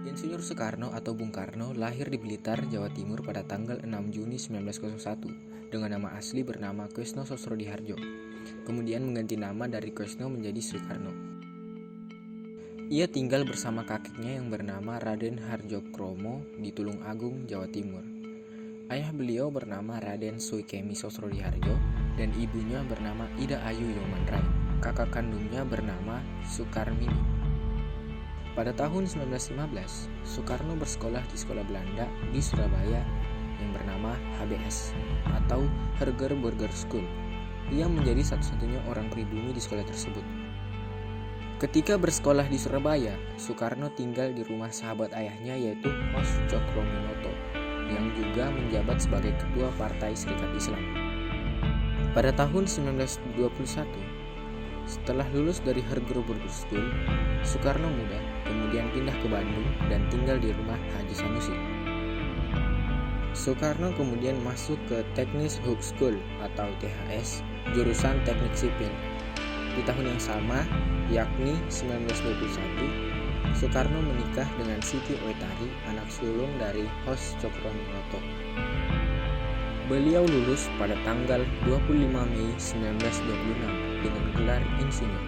Insinyur Soekarno atau Bung Karno lahir di Blitar, Jawa Timur pada tanggal 6 Juni 1901 dengan nama asli bernama Koesno Sosrodihardjo. Kemudian mengganti nama dari Koesno menjadi Soekarno. Ia tinggal bersama kakeknya yang bernama Raden Hardjokromo di Tulung Agung, Jawa Timur. Ayah beliau bernama Raden Soekemi Sosrodihardjo dan ibunya bernama Ida Ayu Yomanrai. Kakak kandungnya bernama Sukarmini. Pada tahun 1915, Soekarno bersekolah di sekolah Belanda di Surabaya yang bernama HBS atau Herger Burger School. Ia menjadi satu-satunya orang pribumi di sekolah tersebut. Ketika bersekolah di Surabaya, Soekarno tinggal di rumah sahabat ayahnya yaitu Hos Cokroaminoto yang juga menjabat sebagai ketua Partai Serikat Islam. Pada tahun 1921, setelah lulus dari Herger Burger School, Soekarno muda kemudian pindah ke Bandung dan tinggal di rumah Haji Sanusi. Soekarno kemudian masuk ke Teknis Hogeschool atau THS, jurusan Teknik Sipil. Di tahun yang sama, yakni 1921, Soekarno menikah dengan Siti Oetari, anak sulung dari Hos Cokroaminoto. Beliau lulus pada tanggal 25 Mei 1926 dengan gelar insinyur.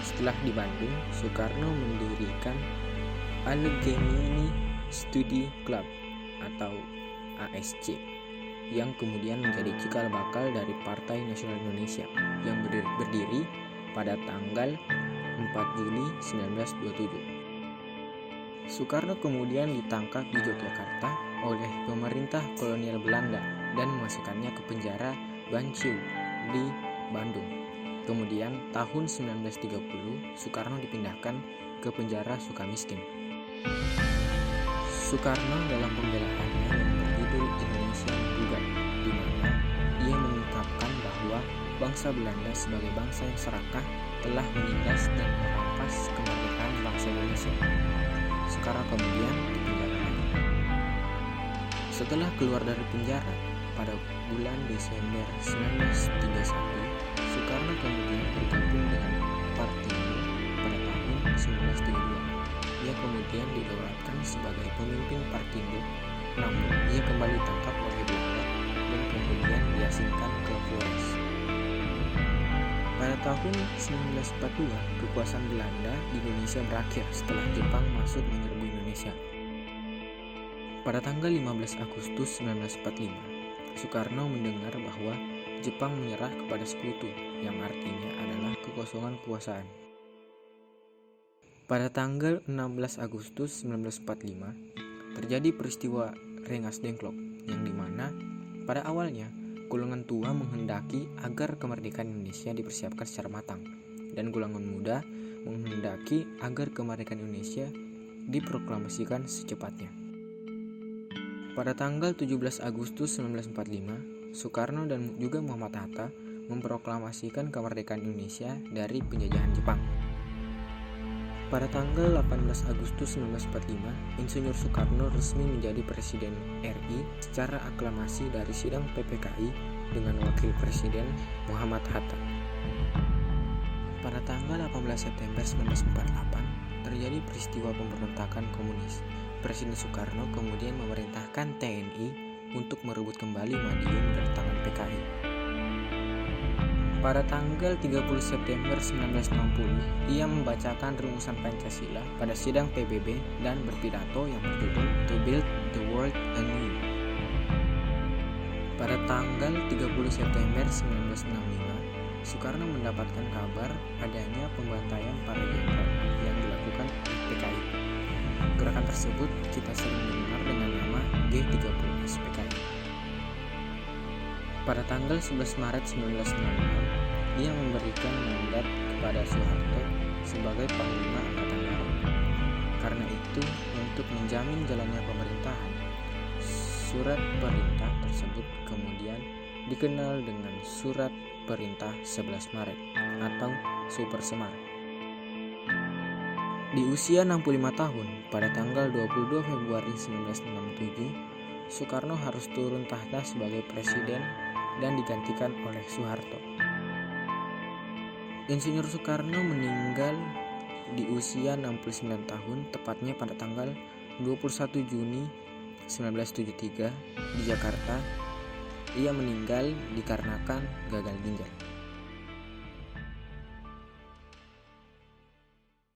Setelah di Bandung, Soekarno mendirikan Allegheny Study Club atau ASC yang kemudian menjadi cikal bakal dari Partai Nasional Indonesia yang berdiri pada tanggal 4 Juli 1927. Soekarno kemudian ditangkap di Yogyakarta oleh pemerintah kolonial Belanda dan memasukkannya ke penjara Banqiu di Bandung. Kemudian tahun 1930 Soekarno dipindahkan ke penjara Sukamiskin. Soekarno dalam pembelaannya yang berjudul Indonesia Menggugat, di mana ia mengungkapkan bahwa bangsa Belanda sebagai bangsa yang serakah telah menindas dan merampas kemerdekaan bangsa Indonesia. Soekarno kemudian dipenjara lagi. Setelah keluar dari penjara pada bulan Desember 1931, Soekarno kemudian bergabung dengan Partindo pada tahun 1932. Ia kemudian didaulatkan sebagai pemimpin Partindo, namun ia kembali ditangkap oleh Belanda dan kemudian diasingkan ke Flores. Pada tahun 1942, kekuasaan Belanda di Indonesia berakhir setelah Jepang masuk menyerbu Indonesia. Pada tanggal 15 Agustus 1945, Soekarno mendengar bahwa Jepang menyerah kepada sekutu, yang artinya adalah kekosongan kekuasaan. Pada tanggal 16 Agustus 1945, terjadi peristiwa Rengas Dengklok, yang dimana pada awalnya golongan tua menghendaki agar kemerdekaan Indonesia dipersiapkan secara matang, dan golongan muda menghendaki agar kemerdekaan Indonesia diproklamasikan secepatnya. Pada tanggal 17 Agustus 1945, Soekarno dan juga Muhammad Hatta memproklamasikan kemerdekaan Indonesia dari penjajahan Jepang. Pada tanggal 18 Agustus 1945, Insinyur Soekarno resmi menjadi Presiden RI secara aklamasi dari sidang PPKI dengan Wakil Presiden Muhammad Hatta. Pada tanggal 18 September 1948, terjadi peristiwa pemberontakan komunis. Presiden Soekarno kemudian memerintahkan TNI untuk merebut kembali Madiun dari tangan PKI. Pada tanggal 30 September 1960, ia membacakan rumusan Pancasila pada sidang PBB dan berpidato yang berjudul To Build the World Anew. Pada tanggal 30 September 1965, Soekarno mendapatkan kabar adanya pembantaian para jenderal yang dilakukan oleh PKI. Gerakan tersebut kita sering dengar dengan nama G30S PKI. Pada tanggal 11 Maret 1966, ia memberikan mandat kepada Soeharto sebagai Panglima Angkatan Darat. Karena itu, untuk menjamin jalannya pemerintahan, surat perintah tersebut kemudian dikenal dengan Surat Perintah 11 Maret atau Super Semar. Di usia 65 tahun, pada tanggal 22 Februari 1967, Soekarno harus turun tahta sebagai presiden dan digantikan oleh Soeharto. Insinyur Soekarno meninggal di usia 69 tahun, tepatnya pada tanggal 21 Juni 1973 di Jakarta, ia meninggal dikarenakan gagal ginjal.